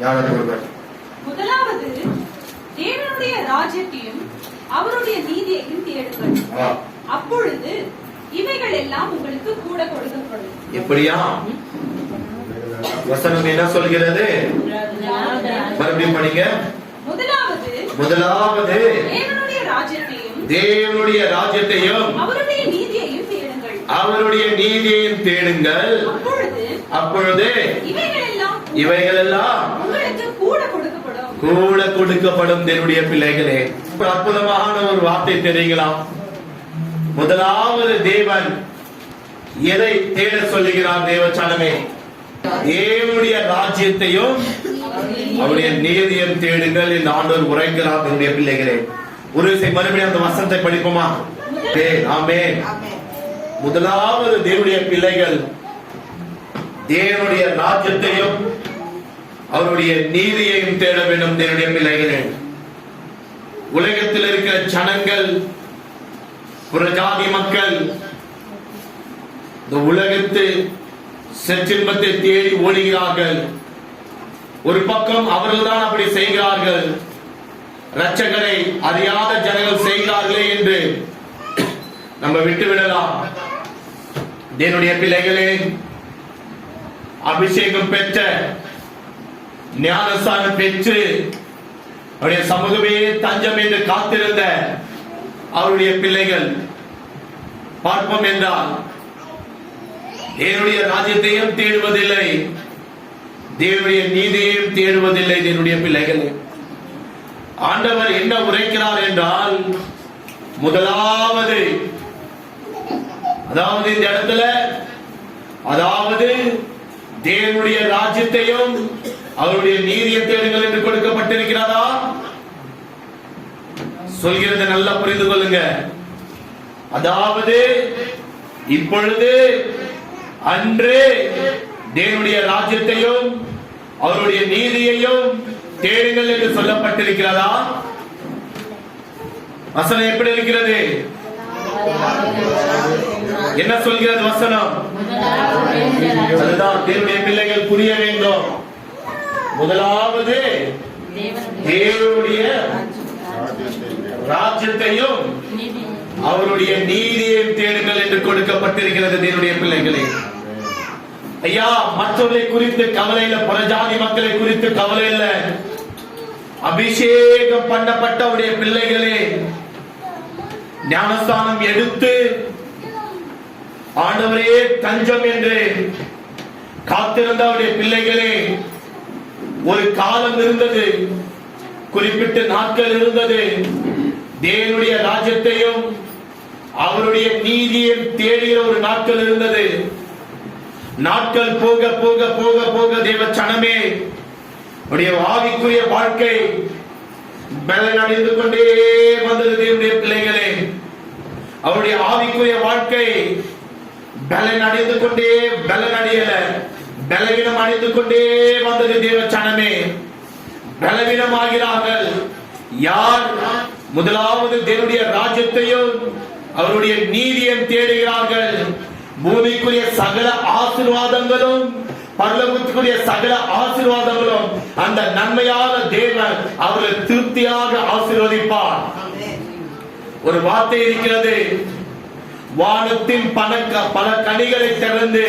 முதலாவது தேவனுடைய ராஜ்யத்தையும் அவருடைய நீதியையும் தேடுங்கள், அப்பொழுது இவைகள் எல்லாம் உங்களுக்கு கூட கொடுக்கப்படும். எப்படியா வசனம் என்ன சொல்கிறது? மறுபடியும் படிங்க. முதலாவது தேவனுடைய ராஜ்யத்தையும் அவருடைய நீதியையும் தேடுங்கள், அப்பொழுது இவைகள் எல்லாம் கூட கொடுக்கப்படும். தேவனுடைய பிள்ளைகளே, அற்புதமான ஒரு வார்த்தை தெரியுங்களா? முதலாவது தேவன் எதை தேட சொல்லுகிறார்? தேவச்சனமே, தேவனுடைய ராஜ்யத்தையும் அவருடைய நீதியையும் தேடுங்கள் என்று ஆண்டவர் உரைக்கிறார். என்னுடைய பிள்ளைகளே, ஒரு மறுபடியும் அந்த வசனத்தை படிப்போமா? ஆமென். முதலாவது தேவனுடைய பிள்ளைகள் தேவனுடைய ராஜ்யத்தையும் அவருடைய நீதியையும் தேட வேண்டும். தேவனுடைய பிள்ளைகளே, உலகத்தில் இருக்கிற ஜனங்கள், புறஜாதி மக்கள் இந்த உலகத்து செற்றின்பத்தை தேடி ஓடுகிறார்கள். ஒரு பக்கம் அவர்கள்தான் அப்படி செய்கிறார்கள். இரட்சகரை அறியாத ஜனங்கள் செய்கிறார்களே என்று நம்ம விட்டுவிடலாம். என்னுடைய பிள்ளைகளே, அபிஷேகம் பெற்ற, ஞானஸ்தானம் பெற்று அவருடைய சமூகமே தஞ்சம் என்று காத்திருந்த அவருடைய பிள்ளைகள் பார்ப்போம் என்றால் தேவனுடைய ராஜ்யத்தையும் தேடுவதில்லை, தேவனுடைய நீதியையும் தேடுவதில்லை. என்னுடைய பிள்ளைகளே, ஆண்டவர் என்ன உரைக்கிறார் என்றால், முதலாவது, அதாவது இந்த இடத்துல, அதாவது தேவனுடைய ராஜ்யத்தையும் அவருடைய நீதியை தேடுங்கள் என்று கொடுக்கப்பட்டிருக்கிறதா? சொல்கிறது நல்லா புரிந்து கொள்ளுங்க. அதாவது இப்பொழுது, அன்று தேவனுடைய ராஜ்யத்தையும் அவருடைய நீதியையும் தேடுங்கள் என்று சொல்லப்பட்டிருக்கிறதா? வசனம் எப்படி இருக்கிறது? என்ன சொல்கிறது வசனம்? அதுதான் தேவனுடைய பிள்ளைகள் புரிய வேண்டும். முதலாவது தேவனுடைய ராஜ்யத்தையும் அவருடைய நீதியையும் தேடுங்கள் என்று கொடுக்கப்பட்டிருக்கிறது. தேவனுடைய பிள்ளைகளே, ஐயா, மற்றவர்களை குறித்து கவலை இல்லை, புறஜாதி மக்களை குறித்து கவலை இல்லை. அபிஷேகம் பண்ணப்பட்டவருடைய பிள்ளைகளே, ஞானஸ்தானம் எடுத்து ஆண்டவரே தஞ்சம் என்று காத்திருந்தவருடைய பிள்ளைகளே, ஒரு காலம் இருந்தது, குறிப்பிட்ட நாட்கள் இருந்தது. தேவனுடைய ராஜ்யத்தையும் அவருடைய நீதியையும் தேடுகிற ஒரு நாட்கள் இருந்தது. நாட்கள் போக போக போக போக தேவ சனமே, உடைய ஆவிக்குரிய வாழ்க்கை பலன் அடைந்து கொண்டே வந்தது. தேவனுடைய பிள்ளைகளே, அவருடைய ஆவிக்குரிய வாழ்க்கை பலன் அடைந்து கொண்டே, பலன் அடையல, பலவீனம் அடைந்து கொண்டே வந்தது. தேவ சனமே, பலவீனம் ஆகிறார்கள். யார் முதலாவது தேவனுடைய ராஜ்யத்தையும் அவருடைய நீதியையும் தேடுகிறார்கள், பூமிக்குரிய சகல ஆசீர்வாதங்களும் பரலோகத்துக்குரிய சகல ஆசீர்வாதங்களும் அந்த நன்மையான தேவன் அவர்களை திருப்தியாக ஆசீர்வதிப்பார். ஒரு வார்த்தை இருக்கிறது, வானத்தின் பல கனிகளை திறந்து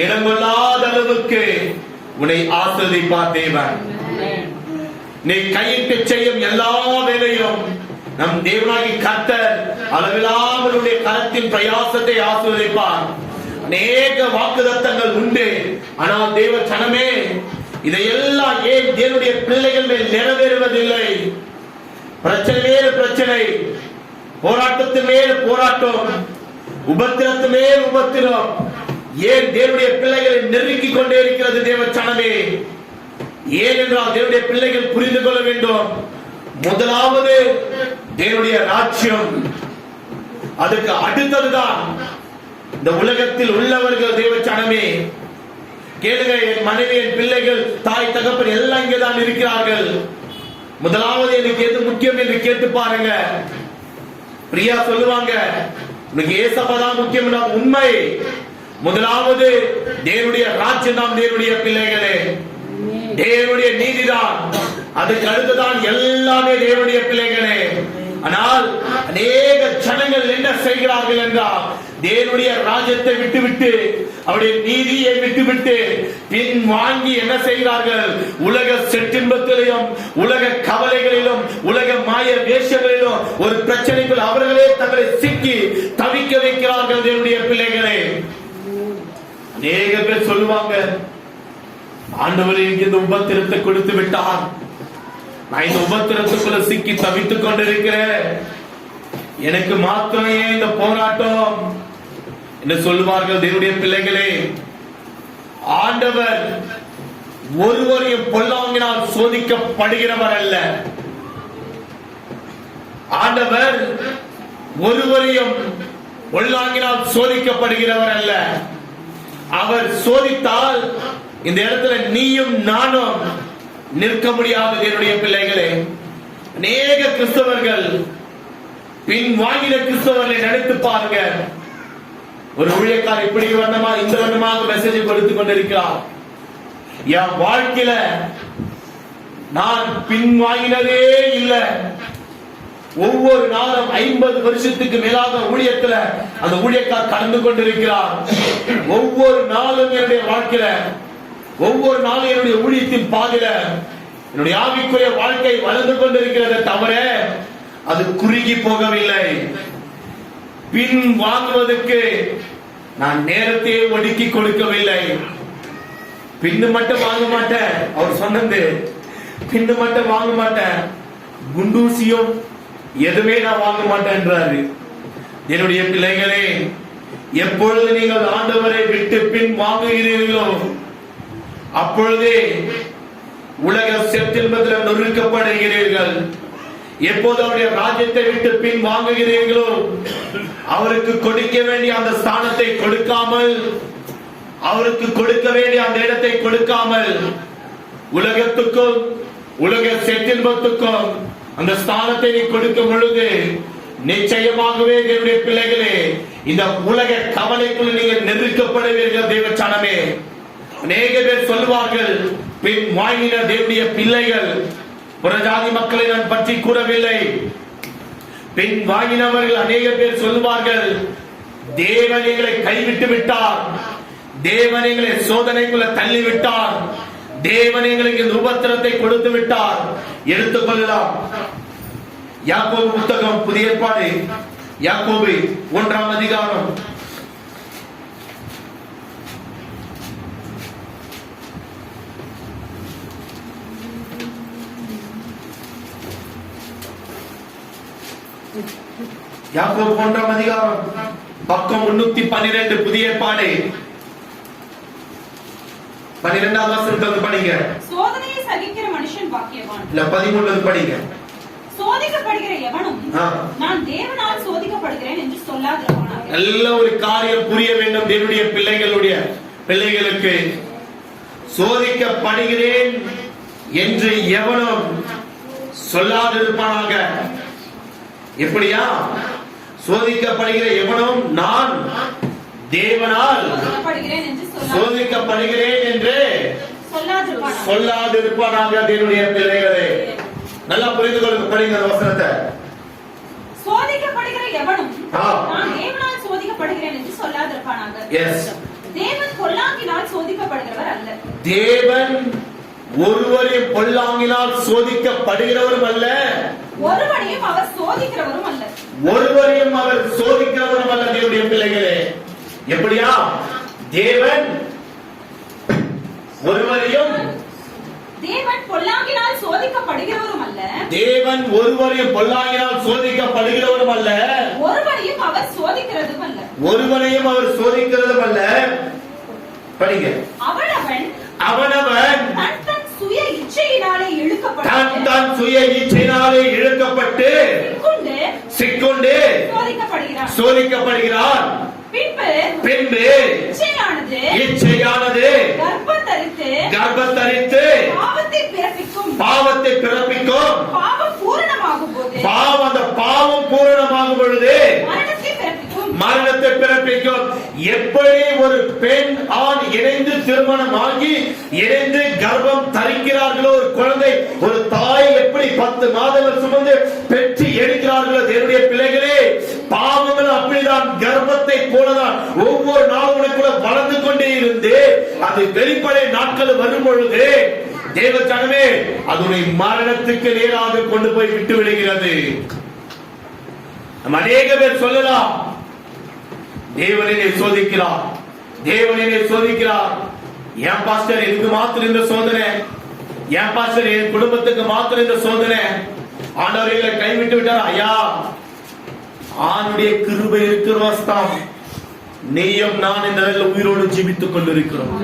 இடங்கொள்ளாத அளவுக்கு உன்னை ஆசீர்வதிப்பார் தேவன். நீ கையிட்டு செய்யும் எல்லா வேலையும் நம் தேவனாகி கர்த்தர் அளவிலாமலுடைய கரத்தின் பிரயாசத்தை ஆசீர்வதிப்பார். அநேக வாக்குத்தத்தங்கள் உண்டு, ஆனால் தேவ சனமே, இதையெல்லாம் ஏன் தேவனுடைய பிள்ளைகள் மேல் நிறைவேறுவதில்லை? பிரச்சனை மேல் பிரச்சனை, போராட்டத்து மேல் போராட்டம், உபத்திரத்து மேல் உபத்திரம், ஏன் தேவனுடைய பிள்ளைகளை நெருக்கிக் கொண்டே இருக்கிறது? தேவ சனமே, ஏனென்றால் தேவனுடைய பிள்ளைகள் புரிந்து கொள்ள வேண்டும், முதலாவது தேவனுடைய ராஜ்யம், அதுக்கு அடுத்ததுதான் இந்த உலகத்தில் உள்ளவர்கள். தேவ சனமே, கேளுங்க, என் மனைவி, என் பிள்ளைகள், தாய் தகப்பன் எல்லாம் இங்கேதான் இருக்கிறார்கள். முதலாவது எனக்கு எது முக்கியம் என்று கேட்டு பாருங்க. பிரியா சொல்லுவாங்க, உனக்கு ஏசப்பாதான் முக்கியம். உண்மை. முதலாவது தேவனுடைய ராஜ்யம் தான். தேவனுடைய பிள்ளைகளே, தேவனுடைய நீதிதான். அதுக்கு அடுத்துதான் எல்லாமே தேவனுடைய பிள்ளைகளே. ஆனால் அநேக ஜனங்கள் என்ன செய்கிறார்கள் என்றால், தேவனுடைய ராஜ்யத்தை விட்டுவிட்டு அவருடைய நீதியை விட்டுவிட்டு பின் வாங்கி என்ன செய்கிறார்கள்? உலக செட்டின்பத்திலும் உலக கவலைகளிலும் உலக மாய வேஷங்களிலும் ஒரு பிரச்சனைக்குள் அவர்களே தங்களை சிக்கி தவிக்க வைக்கிறார்கள். தேவனுடைய பிள்ளைகளே, அநேக பேர் சொல்லுவாங்க, ஆண்டவர் இந்த உபத்திரத்தை கொடுத்து விட்டார், நான் இந்த உபத்திரத்துக்குள்ள சிக்கி தவித்துக் கொண்டிருக்கிறேன், எனக்கு மாத்திரமே இந்த போராட்டம் என்று சொல்லுவார்கள். தேவனுடைய பிள்ளைகளே, ஆண்டவர் ஒருவரையும் பொல்லாங்கினால் சோதிக்கப்படுகிறவர் அல்ல. ஆண்டவர் ஒருவரையும் பொல்லாங்கினால் சோதிக்கப்படுகிறவர் அல்ல. அவர் சோதித்தால் இந்த இடத்துல நீயும் நானும் நிற்க முடியாது. என்னுடைய பிள்ளைகளே, அநேக கிறிஸ்தவர்கள் பின் வாங்கின கிறிஸ்தவர்களை நினைத்து பாருங்க. ஒரு ஊழியக்காரர் இப்படி வண்ணமா இந்த வண்ணமாக மெசேஜ் கொடுத்துக் கொண்டிருக்கிறார். என் வாழ்க்கையில நான் பின் வாங்கினதே இல்லை. ஒவ்வொரு நாளும் 50 வருஷத்துக்கு மேலாக ஊழியத்துல அந்த ஊழியக்காரர் கடந்து கொண்டிருக்கிறார். ஒவ்வொரு நாளும் என்னுடைய வாழ்க்கையில, ஒவ்வொரு நாளும் என்னுடைய ஊழியத்தின் பாதையில என்னுடைய ஆவிக்குரிய வாழ்க்கை வளர்ந்து கொண்டிருக்கிறது தவிர அது குறுகி போகவில்லை. பின் வாங்குவதற்கு நான் நேரத்தையே ஒதுக்கி கொடுக்கவில்லை. பின்னு மட்டும் வாங்க மாட்டேன், அவர் சொன்னது பின்னு மட்டும் வாங்க மாட்டேன், குண்டூசியும் எதுவுமே நான் வாங்க மாட்டேன்றாரு. என்னுடைய பிள்ளைகளே, எப்பொழுது நீங்கள் ஆண்டவரை விட்டு பின் வாங்குகிறீர்களோ அப்பொழுதே உலக செட்டில்மத்தில் நொறுக்கப்படுகிறீர்கள். எப்போது அவருடைய ராஜ்யத்தை விட்டு பின் வாங்குகிறீர்களோ அவருக்கு கொடுக்க வேண்டிய அந்த ஸ்தானத்தை கொடுக்காமல், அவருக்கு கொடுக்க வேண்டிய அந்த இடத்தை கொடுக்காமல் உலகத்துக்கும் உலக செட்டில்மத்துக்கும் அந்த ஸ்தானத்தை நீ கொடுக்கும் பொழுது நிச்சயமாகவே தேவனுடைய பிள்ளைகளே இந்த உலக கவலைக்குள் நீங்கள் நெருக்கப்படுவீர்கள். தேவச்சனமே, அநேக பேர் சொல்வார்கள், பின் வாங்கின தேவனுடைய பிள்ளைகள், புறஜாதி மக்களை நான் பற்றி கூறவில்லை, பின் வாங்கினவர்கள் அநேக பேர் சொல்வார்கள், தேவன் எங்களை கைவிட்டு விட்டார், தேவன் எங்களை சோதனைக்குள்ள தள்ளி விட்டார், தேவன் எங்களுக்கு இந்த உபத்திரத்தை கொடுத்து விட்டார். எடுத்துக்கொள்ளலாம். யாக்கோபு புத்தகம், புதிய ஏற்பாடு, யாக்கோபு 1ஆம் அதிகாரம் யாக்கோபு 1ஆம் அதிகாரம் பக்கம் 312 புதிய ஏற்பாடு 12ஆம் வசனத்தை படிங்க. சோதனையை சகிக்கிற மனுஷன் பாக்கியவான். இல்ல 13 படிங்க. சோதிக்கப்படுகிற எவனும் நான் தேவனால் சோதிக்கப்படுகிறேன் என்று சொல்லாதிருப்பானாக. நல்ல ஒரு காரியம் புரிய வேண்டும் தேவனுடைய பிள்ளைகளுக்கு. சோதிக்கப்படுகிறேன் என்று எவனும் சொல்லாதிருப்பானாக. எப்படியா? சோதிக்கப்படுகிற எவனும் நான் தேவனால் சோதிக்கப்படுகிறேன் என்று சொல்லாதிருப்பானாக. தேவனுடைய பிள்ளைகளே, நல்லா புரிந்து கொள்ளுங்க. படிங்க வசனத்தை. சோதிக்கப்படுகிற எவனும் நான் தேவனால் சோதிக்கப்படுகிறேன் என்று சொல்லாதிருப்பானாக. எஸ், தேவன் பொல்லாங்கினால் சோதிக்கப்படுகிறவர் அல்ல. தேவன் ஒருவரையும் பொல்லாங்கினால் சோதிக்கப்படுகிறவரும் அல்ல, ஒருவரையும் அவர் சோதிக்கிறவரும் அல்ல. ஒருவரையும் அவர் சோதிக்கிறவரும் அல்ல. தேவனுடைய பிள்ளைகளே, எப்படியா? தேவன் ஒருவரையும், தேவன் பொல்லாங்கினால் சோதிக்கப்படுகிறவரும் அல்ல, தேவன் ஒருவரையும் பொல்லாங்கினால் சோதிக்கப்படுகிறவரும் அல்ல, ஒருவரையும் அவர் சோதிக்கிறதும் அல்ல, ஒருவரையும் அவர் சோதிக்கிறதும் அல்ல. படிங்க. அவனவன் தன் சுய இச்சையினாலே இழுக்கப்பட்டு சிக்குண்டு சோதிக்கப்படுகிறான். பின்பு இச்சையானது கர்ப்பத்தரித்து பாவத்தை பிறப்பிக்கும். பாவம் பூரணமாகும் பொழுது மரணத்தை பிறப்பிக்கும். எப்படி ஒரு பெண் ஆண் இணைந்து திருமணம் ஆகி இணைந்து கர்ப்பம் தரிக்கிறார்களோ ஒரு குழந்தை, ஒரு தாய் எப்படி 10 மாதங்கள் சுமந்து பெற்று எடுக்கிறார்களோ தேவனுடைய பிள்ளைகளே, பாவங்கள் அப்படிதான் கர்ப்பத்தை போலதான் ஒவ்வொரு நாளும் உனக்குள்ள வளர்ந்து கொண்டே இருந்து அது வெளிப்படை நாட்கள் வரும் பொழுது தேவ ஜனமே அது மரணத்துக்கு நேராக கொண்டு போய் விட்டு விடுகிறது. நம்ம அநேக பேர் சொல்லலாம், தேவனை சோதிக்கிறார், தேவனை சோதிக்கிறார். என் பாஸ்டர் எனக்கு மாத்திரம் இந்த சோதனை, என் பாஸ்டர் என் குடும்பத்துக்கு மாத்திரம் இந்த சோதனை, ஆண்டவர்களை கைவிட்டு விட்டார். ஐயா, ஆணுடைய கிருபை இருக்கிற வாஸ்தம், நீயும் நான் இந்த உயிரோடு ஜீவித்துக் கொண்டிருக்கிறோம்.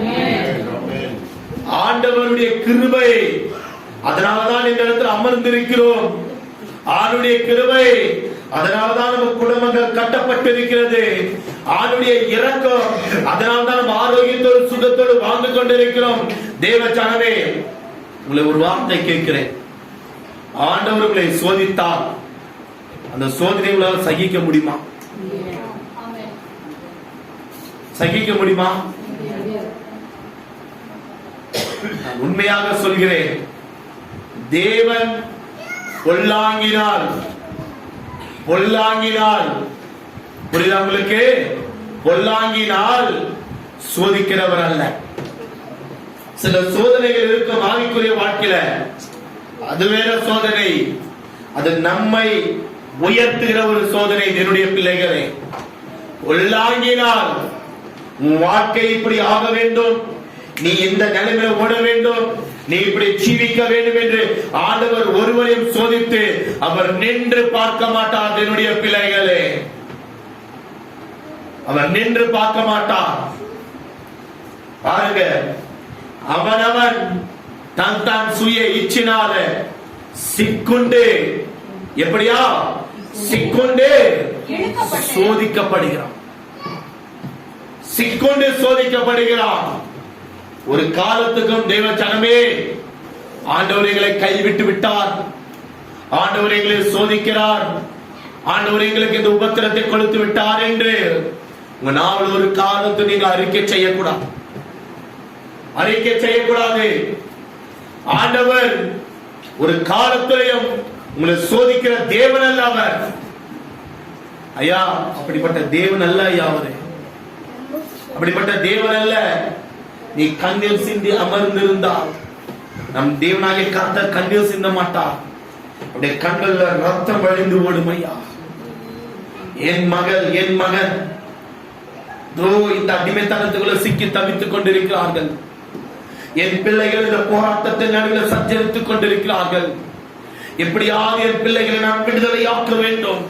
ஆண்டவருடைய கிருபை, அதனாலதான் இந்த இடத்துல அமர்ந்திருக்கிறோம். ஆணுடைய கிருபை, அதனால்தான் நம்ம குடும்பங்கள் கட்டப்பட்டிருக்கிறது. ஆணுடைய இரக்கம், அதனால்தான் நம்ம ஆரோக்கியத்தோடு சுகத்தோடு வாழ்ந்து கொண்டிருக்கிறோம். தேவ ஜனமே, உங்களை ஒரு வார்த்தை கேட்கிறேன். ஆண்டவர் உங்களை சோதித்தால் அந்த சோதனை உங்களால் சகிக்க முடியுமா? சகிக்க முடியுமா? நான் உண்மையாக சொல்கிறேன், தேவன் பொல்லாங்கினால் புரியுதா உங்களுக்கு? பொல்லாங்கினால் சோதிக்கிறவர் அல்ல. சில சோதனைகள் இருக்கும் ஆவிக்குரிய வாழ்க்கையில, அது வேற சோதனை, அது நம்மை உயர்த்துகிற ஒரு சோதனை. என்னுடைய பிள்ளைகளே, பொல்லாங்கினால் உன் வாழ்க்கை இப்படி ஆக வேண்டும், நீ இந்த நிலைமையில ஓட வேண்டும், நீ இப்படி ஜீவிக்க வேண்டும் என்று ஆண்டவர் ஒருவரையும் சோதித்து அவர் நின்று பார்க்க மாட்டார். என்னுடைய பிள்ளைகளே, அவர் நின்று பார்க்க மாட்டார். பாருங்க, அவனவன் தன் தான் சுய இச்சினால சிக்குண்டு, எப்படியா சிக்குண்டு சோதிக்கப்படுகிறான், சிக்குண்டு சோதிக்கப்படுகிறான். ஒரு காலத்துக்கும் தேவ ஜனமே, ஆண்டவர் எங்களை கைவிட்டு விட்டார், ஆண்டவர் எங்களை சோதிக்கிறார், ஆண்டவர் எங்களுக்கு இந்த உபத்திரத்தை கொடுத்து விட்டார் என்று உங்க நாவல் ஒரு காலத்தை நீங்க அறிக்கை செய்யக்கூடாது, அறிக்கை செய்யக்கூடாது. ஆண்டவர் ஒரு காலத்திலையும் உங்களை சோதிக்கிற தேவன் அல்ல அவர். ஐயா, அப்படிப்பட்ட தேவன் அல்ல. ஐயா, அவரு அப்படிப்பட்ட தேவன் அல்ல. நீ கண்ணீர் சிந்தி அமர்ந்திருந்தால் நம் தேவனாகிய கர்த்தர் கண்ணீர் சிந்த மாட்டார். அப்படியே கண்கள்ல ரத்தம் வழிந்து ஓடும். ஐயா, என் மகள், என் மகன் இந்த அடிமைத்தனத்துக்குள்ள சிக்கி தவித்துக் கொண்டிருக்கிறார்கள். என் பிள்ளைகள் இந்த போராட்டத்தின் நடுவில் சஞ்சரித்துக் கொண்டிருக்கிறார்கள். எப்படியாவது என் பிள்ளைகளை நான் விடுதலையாக்க வேண்டும்.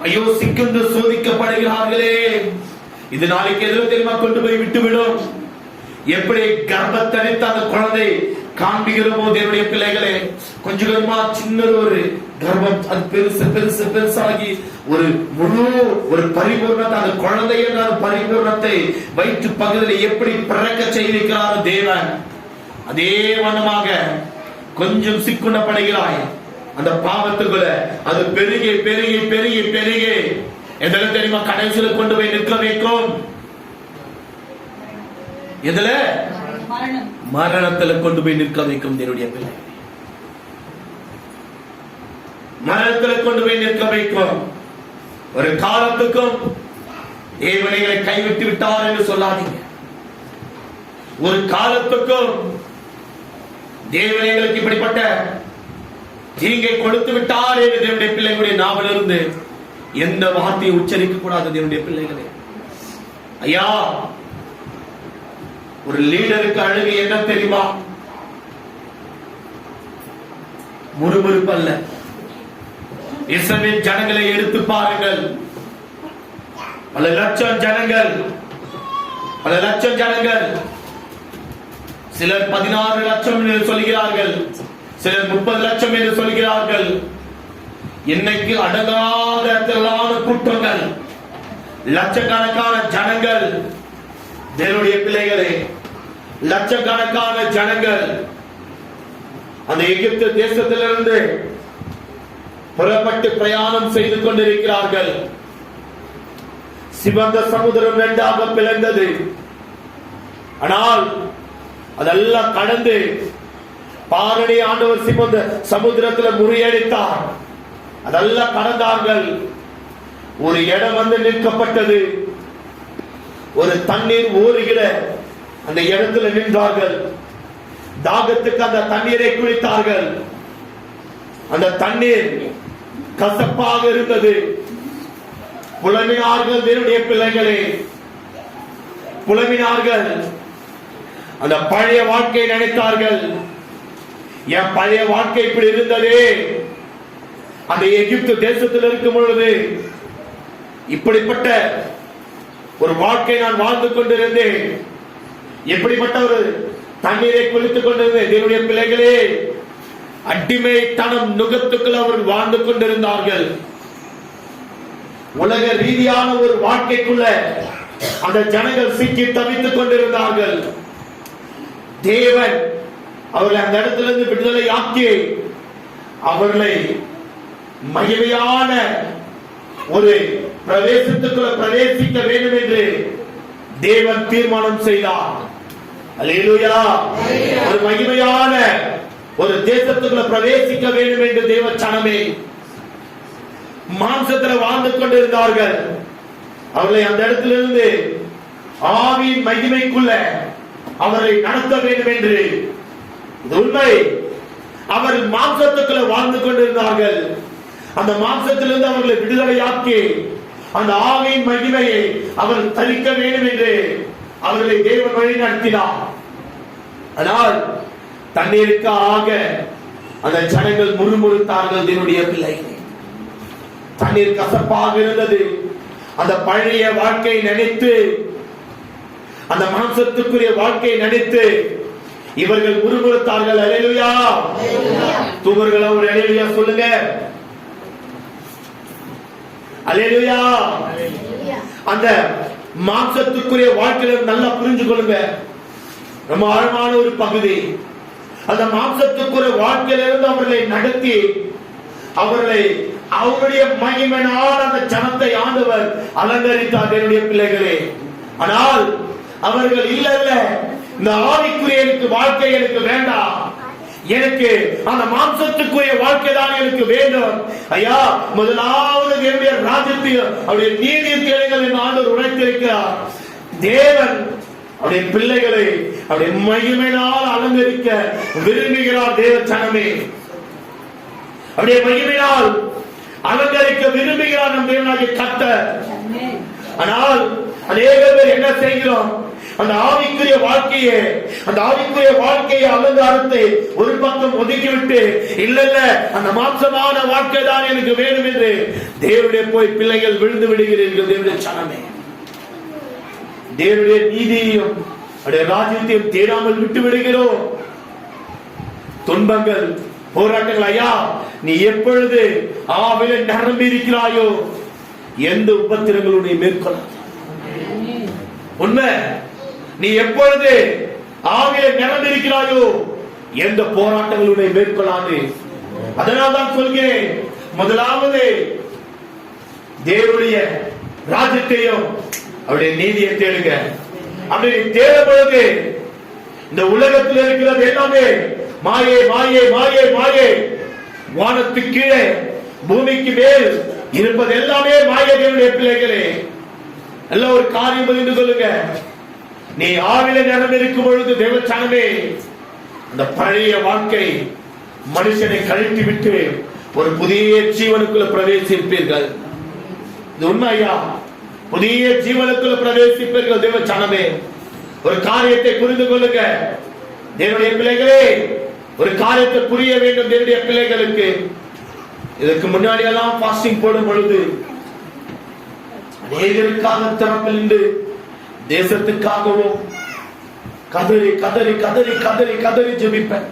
ஐயோ, சிக்கந்து சோதிக்கப்படுகிறார்களே, இது நாளைக்கு எதிரும் தெரியுமா கொண்டு போய் விட்டுவிடும். எப்படி கர்ப்பத்தரித்த அந்த குழந்தை காண்பிக்கிறோமோ என்னுடைய பிள்ளைகளே, கொஞ்சம் கொஞ்சமா சின்ன ஒரு கர்ப்பம் அது பெருசு பெருசு பெருசாகி ஒரு முழு ஒரு பரிபூர்ணத்தை, அந்த குழந்தை என்ற பரிபூர்ணத்தை வயிற்று பகுதியில் எப்படி பிறக்க செய்திருக்கிறார் தேவன், அதே வண்ணமாக கொஞ்சம் சிக்குண்டப்படுகிறாய் அந்த பாவத்துக்குள்ள. அது பெருகி பெருகி பெருகி பெருகி எதில் தெரியுமா கடைசியில கொண்டு போய் நிற்க வைக்கும். எதுல? மரணத்துல கொண்டு போய் நிற்க வைக்கும். என்னுடைய பிள்ளை, மரணத்துல கொண்டு போய் நிற்க வைக்கும். ஒரு காலத்துக்கும் தேவனைகளை கைவிட்டு விட்டார் என்று சொல்லாதீங்க. ஒரு காலத்துக்கும் தேவனைகளுக்கு இப்படிப்பட்ட தீங்கை கொடுத்து விட்டார் என்று தேவனுடைய பிள்ளைகளுடைய நாவலிருந்து எந்த வார்த்தையை உச்சரிக்க கூடாது. தேவனுடைய பிள்ளைகளே, ஐயா, ஒரு லீடருக்கு அழுகை என்ன தெரியுமா? முறுமுறுப்பு அல்ல. இஸ்ரவேல் ஜனங்களை எடுத்து பாருங்கள். பல லட்சம் ஜனங்கள், பல லட்சம் ஜனங்கள். சிலர் 16 லட்சம் என்று சொல்கிறார்கள், சிலர் 30 லட்சம் என்று சொல்கிறார்கள். இன்னைக்கு அடங்காத திரளான கூட்டங்கள், லட்சக்கணக்கான ஜனங்கள். தேவனுடைய பிள்ளைகளே, லட்சக்கணக்கான ஜனங்கள் அந்த எகிப்து தேசத்திலிருந்து புறப்பட்டு பிரயாணம் செய்து கொண்டிருக்கிறார்கள். சிவந்த சமுதிரம் இரண்டாக பிளந்தது. ஆனால் அதெல்லாம் கடந்து பாரடி ஆண்டவர் சமுத்திரத்தில் முறியடித்தார். அதெல்லாம் கடந்தார்கள். ஒரு இடம் வந்து நிற்கப்பட்டது. ஒரு தண்ணீர் ஓடுகிற அந்த இடத்துல நின்றார்கள். தாகத்துக்கு அந்த தண்ணீரை குடித்தார்கள். அந்த தண்ணீர் கசப்பாக இருந்தது. புலம்பினார்கள். தேவனுடைய பிள்ளைகளே புலம்பினார்கள். அந்த பழைய வாழ்க்கையை நினைத்தார்கள். என் பழைய வாழ்க்கை இப்படி இருந்ததே, அந்த எகிப்து தேசத்தில் இருக்கும் பொழுது இப்படிப்பட்ட ஒரு வாழ்க்கை நான் வாழ்ந்து கொண்டிருந்தேன், எப்படிப்பட்ட ஒரு தண்ணீரை குளித்துக் கொண்டிருந்தேன். தேவனுடைய பிள்ளைகளே, அடிமைத்தனம் நுகத்துக்குள் அவர்கள் வாழ்ந்து கொண்டிருந்தார்கள். உலக ரீதியான ஒரு வாழ்க்கைக்குள்ள அந்த ஜனங்கள் சிக்கி தவித்துக் கொண்டிருந்தார்கள். தேவன் அவர்களை அந்த இடத்திலிருந்து விடுதலை ஆக்கி அவர்களை மகிமையான ஒரு பிரவேசத்துக்குள்ள பிரவேசிக்க வேண்டும் என்று தேவன் தீர்மானம் செய்தார். அல்லேலூயா. ஒரு மகிமையான ஒரு தேசத்துக்குள்ள பிரவேசிக்க வேண்டும் என்று தேவ சனமே மாம்சத்தில் வாழ்ந்து கொண்டிருந்தார்கள். அவர்களை அந்த இடத்திலிருந்து ஆவியின் மகிமைக்குள்ள அவரை நடத்த வேண்டும் என்று உண்மை. அவர் மாம்சத்துக்குள்ள வாழ்ந்து கொண்டிருந்தார்கள். அந்த மாம்சத்திலிருந்து அவர்களை விடுதலையாக்கி அந்த ஆவியின் மகிமையை அவர் தரிக்க வேண்டும் என்று அவர்களை தேவன் வழி நடத்தினார். ஆனால் தண்ணீருக்காக அந்த ஜனங்கள் முறுமுறுத்தார்கள். தேவனுடைய பிள்ளைகள், தண்ணீர் கசப்பாக இருந்தது. அந்த பழைய வாழ்க்கையை நினைத்து, அந்த மாம்சத்துக்குரிய வாழ்க்கையை நினைத்து இவர்கள் முறுமுறுத்தார்கள். அல்லேலூயா. தூவர்கள் ஒரு அல்லேலூயா சொல்லுங்க. அல்லேலூயா. அந்த மாம்சத்துக்குரிய வாழ்க்கையில நல்லா புரிஞ்சு கொள்ளுங்க. ரொம்ப ஆழமான ஒரு பகுதி. அந்த மாம்சத்துக்குரிய வாழ்க்கையிலிருந்து அவர்களை நடத்தி அவர்களை அவருடைய மகிமையினால் அந்த ஜனத்தை ஆண்டவர் அலங்கரித்தார். என்னுடைய பிள்ளைகளே, ஆனால் அவர்கள் இல்ல இந்த ஆவிக்குரிய எனக்கு வாழ்க்கை எனக்கு வேண்டாம், எனக்கு அந்த மாம்சத்துக்குரிய வாழ்க்கை தான் எனக்கு வேண்டும். ஐயா, முதலாவது என்னுடைய ராஜ்யத்தையும் அவருடைய நீதியை தேடுங்கள் என்று ஆண்டவர் உரைத்திருக்கிறார். தேவன் அவருடைய பிள்ளைகளை அவருடைய மகிமையினால் அலங்கரிக்க விரும்புகிறார். தேவ சனமே, அவருடைய மகிமையினால் அலங்கரிக்க விரும்புகிறார் நம் தேவனாகிய கர்த்தர். ஆனால் அநேக பேர் என்ன செய்கிறோம்? அந்த ஆவிக்குரிய வாழ்க்கையை, அந்த ஆவிக்குரிய வாழ்க்கையை அலங்காரத்தை ஒரு பக்கம் ஒதுக்கிவிட்டு, இல்ல அந்த மாம்சமான வாழ்க்கை தான் எனக்கு வேண்டும் என்று தேவனுடைய போய் பிள்ளைகள் விழுந்து விடுகிறீர்கள். தேவனுடைய சனமே, தேவனுடைய நீதியையும் அவருடைய ராஜ்யத்தையும் தேடாமல் விட்டு விடுகிறோம். துன்பங்கள், போராட்டங்கள், ஐயா நீ எப்பொழுது ஆவில நிரம்பி இருக்கிறாயோ எந்த உபத்திரங்களுடைய மேற்கொள்ளாது. உண்மை, நீ எப்பொழுது ஆவில நிரம்பி இருக்கிறாயோ எந்த போராட்டங்களுடைய மேற்கொள்ளாது. அதனால் தான் சொல்கிறேன், முதலாவது தேவனுடைய ராஜ்யத்தையும் அவருடைய நீதியை தேடுங்க. அப்படி தேடும் பொழுது இந்த உலகத்தில் இருக்கிறது எல்லாமே மாயை, மாயை, மாயை, மாயை. வானத்துக்கு கீழே பூமிக்கு மேல் இருப்பது எல்லாமே மாயை. தேவனுடைய பிள்ளைகளே, எல்லாம் ஒரு காரியம் புரிந்து கொள்ளுங்க. நீ ஆவில நிரம்பி இருக்கும் பொழுது தேவ சனமே, அந்த பழைய வாழ்க்கை மனுஷனை கழட்டி விட்டு ஒரு புதிய ஜீவனுக்குள்ள பிரவேசிப்பீர்கள். இது உண்மை ஐயா, புதிய ஜீவனுக்குள்ள பிரவேசிப்பீர்கள். தேவ சனமே, ஒரு காரியத்தை புரிந்து கொள்ளுங்க. தேவனுடைய பிள்ளைகளே, ஒரு காரியத்தை புரிய வேண்டும். தேவனுடைய பிள்ளைகளுக்கு இதற்கு முன்னாடி எல்லாம் பாஸ்டிங் போடும் பொழுது அநேகருக்காக திறப்பில் நின்று தேசத்துக்காகவும் கதறி கதறி கதறி கதறி கதறி ஜெபிப்பேன்.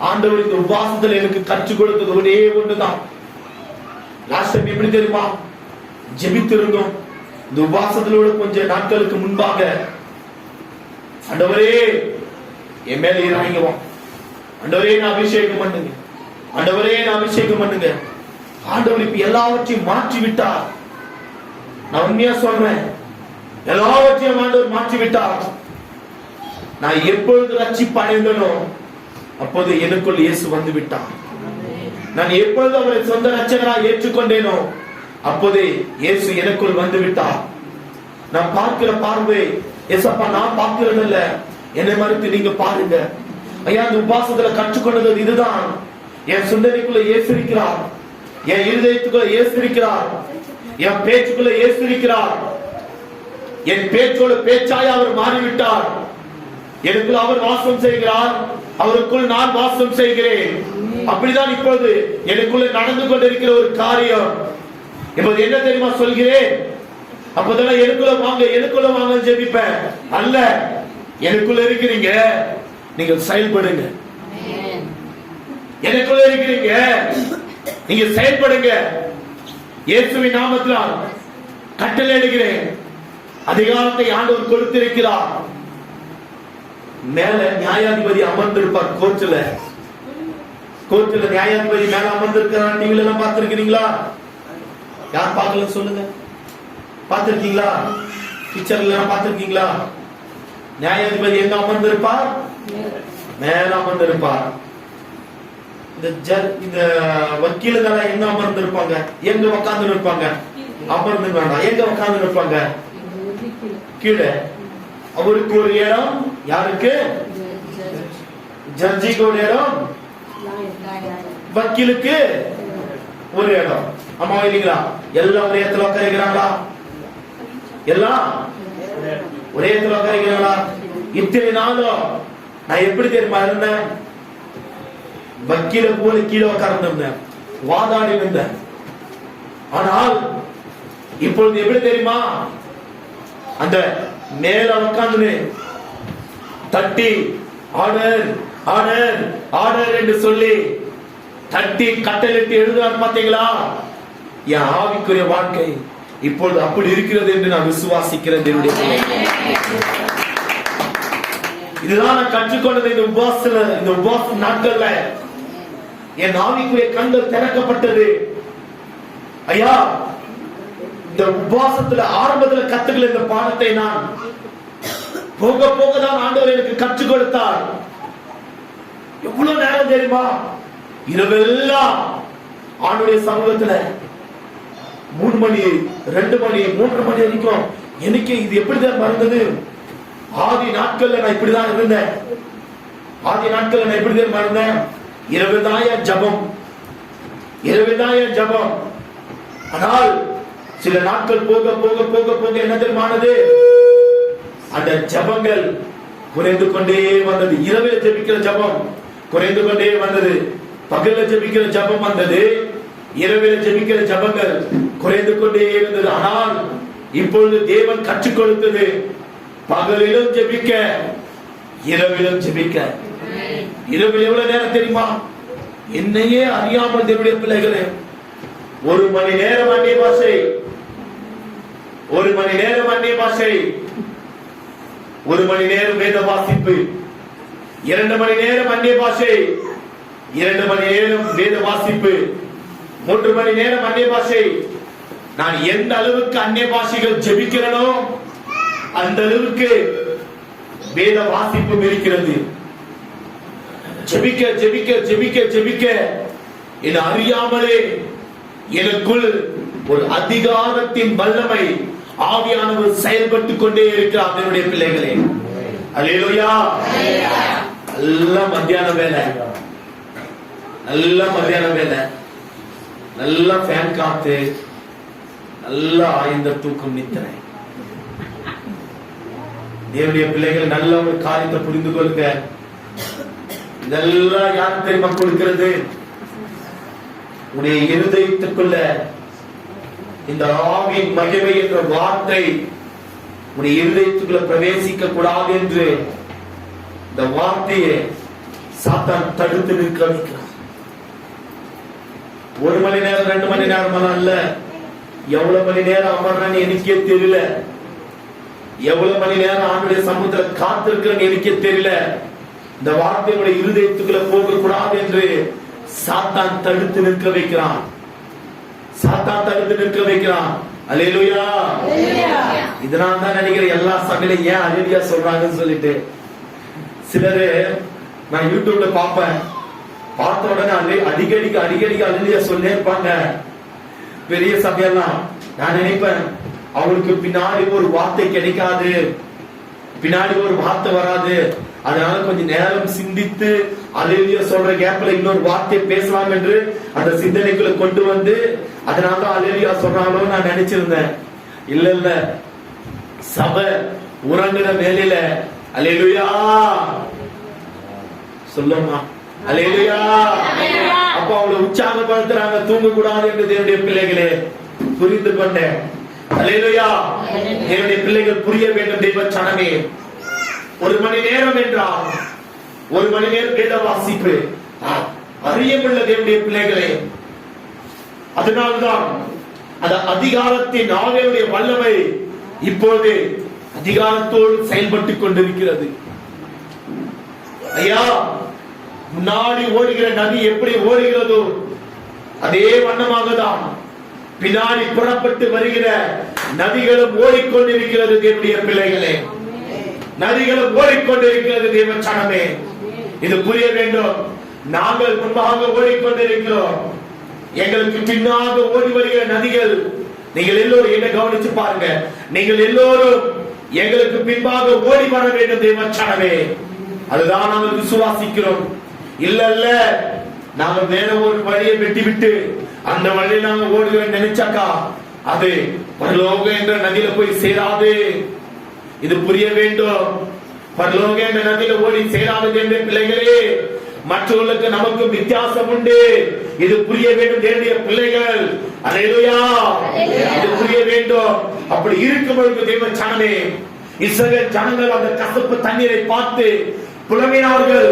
ஆண்டவர் இந்த உபவாசத்தில் எனக்கு கற்றுக் கொடுத்தது ஒரே ஒன்றுதான். லாஸ்ட் டைம் எப்படி தெரியுமா ஜெபித்திருந்தோம்? இந்த உபவாசத்திலோட கொஞ்ச நாட்களுக்கு முன்பாக, ஆண்டவரே என் மேல இறங்குவோம், ஆண்டவரே நான் அபிஷேகம் பண்ணுங்க, ஆண்டவரே நான் அபிஷேகம் பண்ணுங்க. ஆண்டவர் இப்ப எல்லாவற்றையும் மாற்றி விட்டார். நான் உண்மையா சொல்றேன், எல்லாவற்றையும் ஆண்டவர் மாற்றி விட்டார். நான் எப்பொழுது ரட்சிப்பு அடைந்தனோ அப்போது எனக்குள் இயேசு வந்து விட்டான். நான் எப்பொழுது அவரை சொந்த ரட்சகராக ஏற்றுக்கொண்டேனோ அப்போதே இயேசு எனக்குள் வந்து விட்டார். நான் பார்க்கிற பார்வை ஏசப்பா நான் பார்க்கிறது இல்ல, என்னை மறுத்து நீங்க பாருங்க. ஐயா, அந்த உபாசத்துல கற்றுக்கொண்டது இதுதான். என் சிந்தனைக்குள்ள இயேசு இருக்கிறார், என் இருதயத்துக்குள்ள இயேசு இருக்கிறார், என் பேச்சுக்குள்ள இயேசு இருக்கிறார். என் பேச்சோட பேச்சாய் அவர் மாறிவிட்டார். எனக்குள் அவர் வாசம் செய்கிறார், அவருக்குள் நான் வாசம் செய்கிறேன். அப்படிதான் இப்போது எனக்குள்ள நடந்து கொண்டிருக்கிற ஒரு காரியம். இப்போது என்ன தெரியுமா சொல்கிறேன்? அப்போதெல்லாம் எனக்குள்ள வாங்க ஜெபிப்பேன் அல்ல, எனக்குள்ள இருக்கிறீங்க, நீங்க செயல்படுங்க. எனக்குள்ள இருக்கிறீங்க, நீங்க செயல்படுங்க. இயேசுவின் நாமத்தினால் கட்டளையிடுகிறேன். அதிகாரத்தை ஆண்டவர் கொடுத்திருக்கிறார். மேல நியாயாதிபதி அமர்ந்திருப்பார். கோர்ட்ல நியாயாதிபதி மேல அமர்ந்திருக்கிறார். டிவில எல்லாம் பார்த்திருக்கிறீங்களா? யார் பார்க்கல சொல்லுங்க. பார்த்திருக்கீங்களா? பிக்சர்ல எல்லாம் பார்த்திருக்கீங்களா? நியாயாதிபதி எங்க அமர்ந்திருப்பார்? மேல அமர்ந்திருப்பார். இந்த வக்கீலுங்கள எங்க அமர்ந்திருப்பாங்க? எங்க உட்கார்ந்து இருப்பாங்க? அமர்ந்து வேண்டாம், எங்க உட்கார்ந்து இருப்பாங்க? கீழே. அவருக்கு ஒரு இடம், யாருக்கு? ஜட்ஜிக்கு ஒரு இடம், வக்கீலுக்கு ஒரு இடம். ஆமா இல்லைங்களா? எல்லாம் ஒரே இடத்துல உட்காருக்கிறாங்களா? எல்லாம் ஒரே இடத்துல உட்காருக்கிறாங்களா? இத்தனை நாளும் நான் எப்படி தெரியுமா இருந்தேன்? வக்கீல போல கீழே உட்கார்ந்திருந்தேன், வாதாடி இருந்தேன். ஆனால் இப்பொழுது எப்படி தெரியுமா? அந்த மேல உட்கார்ந்து தட்டி ஆர்டர் ஆர்டர் ஆர்டர் என்று சொல்லி தட்டி கட்டளிட்டு எழுதுறார். பாத்தீங்களா? என் ஆவிக்குரிய வாழ்க்கை இப்பொழுது அப்படி இருக்கிறது என்று நான் விசுவாசிக்கிறேன். இதுதான் நான் கற்றுக்கொண்டது இந்த உபவாச நாட்கள்ல. என் ஆவிக்குரிய கண்கள் திறக்கப்பட்டது. ஐயா, இந்த உபவாசத்துல ஆரம்பத்துல கத்துக்கல இந்த பாடத்தை நான் போக போகதான் ஆண்டவர் எனக்கு கற்றுக் கொடுத்தார். எவ்வளவு நேரம் தெரியுமா? இரவெல்லாம் ஆண்டுடைய சமூகத்துல 3 மணி 2 மணி 3 மணி வரைக்கும். எனக்கு இது எப்படிதான் மறந்தது? ஆதி நாட்கள்ல நான் இப்படிதான் இருந்தேன். மறந்தேன். இரவுதாய ஜபம். ஆனால் சில நாட்கள் போக போக போக போக என்ன தெரியுமானது? அந்த ஜபங்கள் குறைந்து கொண்டே வந்தது. இரவில் ஜபிக்கிற ஜபம் குறைந்து கொண்டே வந்தது. பகல்ல ஜபிக்கிற ஜபம் வந்தது. இரவில் ஜபிக்கிற ஜபங்கள் குறைந்து கொண்டே இருந்தது. ஆனால் இப்பொழுது தேவன் கற்றுக் கொடுத்தது பகலிலும் ஜபிக்க, இரவிலும் ஜபிக்க. இரவில் எவ்வளவு நேரம் தெரியுமா? என்னையே அறியாமல் தேவனுடைய பிள்ளைகளே 1 மணி நேரம் அந்நிய பாஷை, 1 மணி நேரம் அந்நிய பாஷை, 1 மணி நேரம் வேத வாசிப்பு, 2 மணி நேரம் அந்நிய பாஷை, 2 மணி நேரம் வேத வாசிப்பு, 3 மணி நேரம் அந்நிய பாஷை. நான் எந்த அளவுக்கு அந்நிய பாஷைகள் ஜெபிக்கிறனோ அந்த அளவுக்கு வேத வாசிப்பும் இருக்கிறது. ஜெபிக்க ஜெபிக்க ஜெபிக்க ஜெபிக்க என அறியாமலே எனக்குள் ஒரு அதிகாரத்தின் வல்லமை ஆவியானவர் செயல்பட்டுக் கொண்டே இருக்கிறார். என்னுடைய பிள்ளைகளே, அல்லேலூயா. நல்ல மத்தியான வேலை, நல்ல ஃபேன் காத்து, நல்ல ஆய்ந்த தூக்கம், நித்திரை. தேவனுடைய பிள்ளைகள் நல்ல ஒரு காரியத்தை புரிந்து கொள்ளுங்க. இதெல்லாம் யார் தெரியுமா கொடுக்கிறது? உடைய இருதயத்துக்குள்ள இந்த ஆவின் மகிமை என்ற வார்த்தை உடைய இருதயத்துக்குள்ள பிரவேசிக்க கூடாது என்று இந்த வார்த்தையை சாத்தான் தடுத்து நிற்க வைக்கிறான். 1 மணி நேரம் 2 மணி நேரம் அல்ல, எவ்வளவு மணி நேரம் அமர்றான்னு எனக்கே தெரியல, எவ்வளவு மணி நேரம் ஆண்டுடைய சமூகத்துல காத்திருக்கிறேன்னு எனக்கே தெரியல. இந்த வார்த்தையுடைய இருதயத்துக்குள்ள போக கூடாது என்று சாத்தான் தடுத்து நிற்க வைக்கிறான். அல்லேலூயா. இதனால தான் நினைக்கிறேன் எல்லா சபையிலும் ஏன் அல்லேலூயா சொல்றாங்கன்னு சொல்லிட்டு. சிலரு நான் யூடியூப்ல பார்ப்பேன், பார்த்த உடனே அடிக்கடி அல்லேலூயா சொல்லே இருப்பாங்க. பெரிய சபையெல்லாம் நான் நினைப்பேன் அவங்களுக்கு பின்னாடி ஒரு வார்த்தை கிடைக்காது, பின்னாடி ஒரு வார்த்தை வராது. அதனால கொஞ்சம் நேரம் சிந்தித்து அல்லேலூயா சொல்ற கேப்ல இன்னொரு வார்த்தை பேசலாம் என்று அந்த சிந்தனைக்குள்ள கொண்டு வந்து அதனால அல்லேலூயா சொல்றாங்களோ நான் நினைச்சிருந்தேன். இல்ல சபை உறங்குற வேலையில அல்லேலூயா சொல்லுமா, அல்லேலூயா. அப்ப அவங்களை உற்சாகப்படுத்துறாங்க, தூங்க கூடாது என்று தேவனுடைய பிள்ளைகளே புரிந்து கொண்டேன். அல்லேலூயா. தேவனுடைய பிள்ளைகள் புரிய வேண்டும். தெய்வ சனமே, 1 மணி நேரம் என்றால் 1 மணி நேரம் வேத வாசிப்பு அறியமுள்ள தேவனுடைய பிள்ளைகளே. அதனால்தான் அந்த அதிகாரத்தின் ஆவியுடைய வல்லமை இப்போது அதிகாரத்தோடு செயல்பட்டுக் கொண்டிருக்கிறது. ஐயா, முன்னாடி ஓடுகிற நதி எப்படி ஓடுகிறதோ அதே வண்ணமாக தான் பின்னாடி புறப்பட்டு வருகிற நதிகளும் ஓடிக்கொண்டிருக்கிறது. தேவனுடைய பிள்ளைகளே, நதிகளும் ஓடிக்கொண்டிருக்கிறது. தேவ சனமே, இது புரிய வேண்டும். நாங்கள் முன்பாக ஓடிக்கொண்டிருக்கிறோம், எங்களுக்கு பின்னாக ஓடி வருகிற நதிகள். நீங்கள் எல்லோரும் என்ன கவனிச்சு பாருங்க, நீங்கள் எல்லோரும் எங்களுக்கு பின்பாக ஓடி வர வேண்டும். தேவ சனமே, அதுதான் நாங்கள் விசுவாசிக்கிறோம். இல்ல நாங்க வேற ஒரு வழியை வெட்டி விட்டு அந்த வழியை நாங்க ஓடுகிறோம் நினைச்சாக்கா அது பரலோக என்ற நதியில போய் சேராது. இது புரிய வேண்டும். பரலோக என்ற நதியில ஓடி சேராது என்ற பிள்ளைகளே, மற்றவர்களுக்கு நமக்கு வித்தியாசம் உண்டு. இது புரிய வேண்டும் தேவனுடைய பிள்ளைகள். அல்லேலூயா. இது புரிய வேண்டும். அப்படி இருக்கும் பொழுது தேவ சனமே, இஸ்ரவேல் ஜனங்கள் அந்த கசப்பு தண்ணீரை பார்த்து புலம்பினார்கள்.